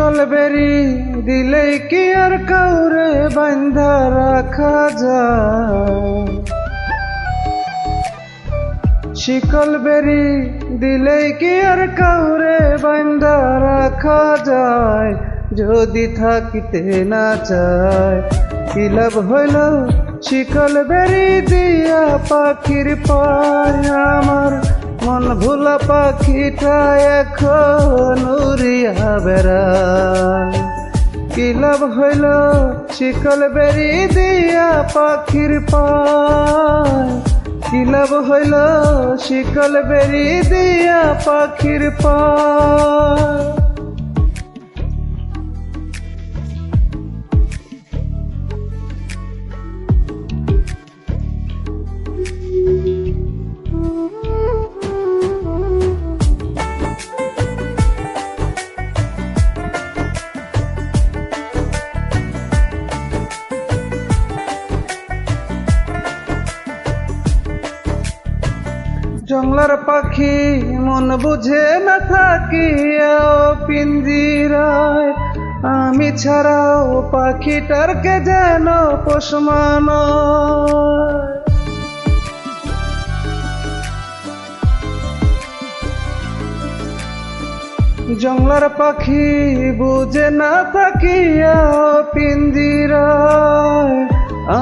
শিকল বেরি দিলেই কি আর কাউরে বান্ধা রাখা যায়? শিকল বেরি দিলেই কি আর কাউরে বান্ধা রাখা যায়? যদি থাকিতে না চায় কি লাভ হইল শিকল বেরি দিয়া পাখির পায়? আমার মন ভোলা পাখিটা এখন উড়িয়া বেড়ায়। কি লাভ হইল শিকল বেরি দিয়া পাখির পায়? কি লাভ হইল শিকল বেরি দিয়া পাখির পায়? জংলার পাখি মন বুঝে না থাকিয়াও পিঞ্জিরায়, আমি ছাড়াও পাখিটার কে যেন পোষ মানায়। জংলার পাখি বুঝে না থাকিয়াও পিঞ্জিরায়,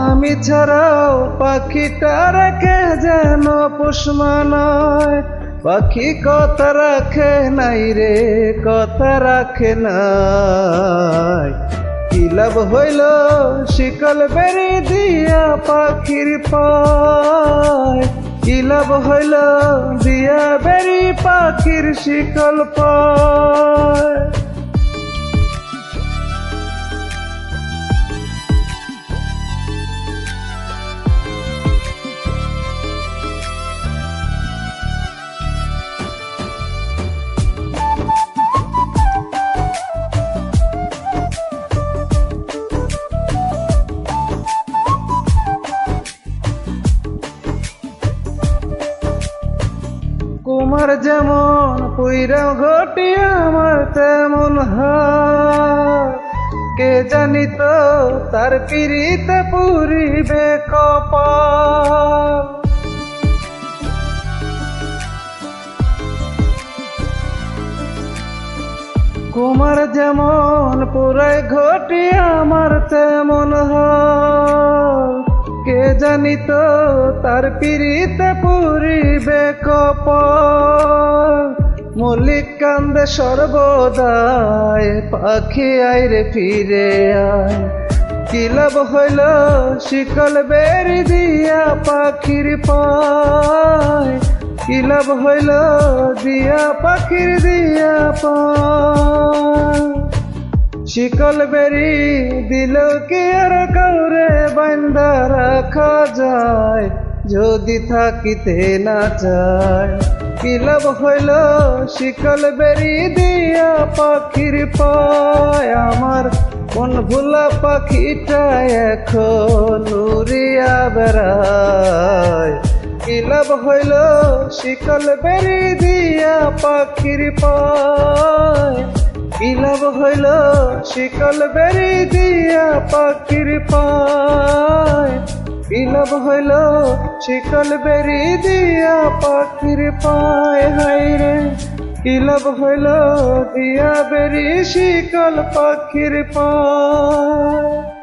আমি ছাড়াও পাখিটার কে যেন পোষ মানায়। পাখি কথা রাখে নাই রে, কথা রাখে নাই। কি লাভ হইল শিকল বেরি দিয়া পাখির পায়? কি লাভ হইল দিয়া বেরি পাখির শিকল পায়? কুমার যেমন পুইরাও ঘটি আমার তেমন হার, কে জানিত তার পিরিতে পুরিবে কপাল। কুমার যেমন পুরাই ঘটি আমার তেমন হার, কে জানিত তার পিরিতে পুরিবে কপাল। মল্লিক কান্দে সর্বদায় পাখি আইরে ফিরে আয়। কি লাভ হইল শিকল বেরি দিয়া পাখির পায়? কি লাভ হইল দিয়া পাখির দিয়া পায়? শিকল বেরি দিল কি আর কাউরে বান্ধা রাখা যায়? যদি থাকিতে না চায় কি লাভ হইল শিকল বেরি দিয়া পাখির পায়? আমার কোন ভোলা পাখিটা এখন উড়িয়া বেড়ায়। কি লাভ হইল শিকল বেরি দিয়া পাখির পায়? কি লাভ হইল শিকল বেরি দিয়া পাখির পায়? কি লাভ হইল শিকল বেরি দিয়া পাখির পায়? হায়রে কি লাভ হইল দিয়া বেরি শিকল পাখির পায়?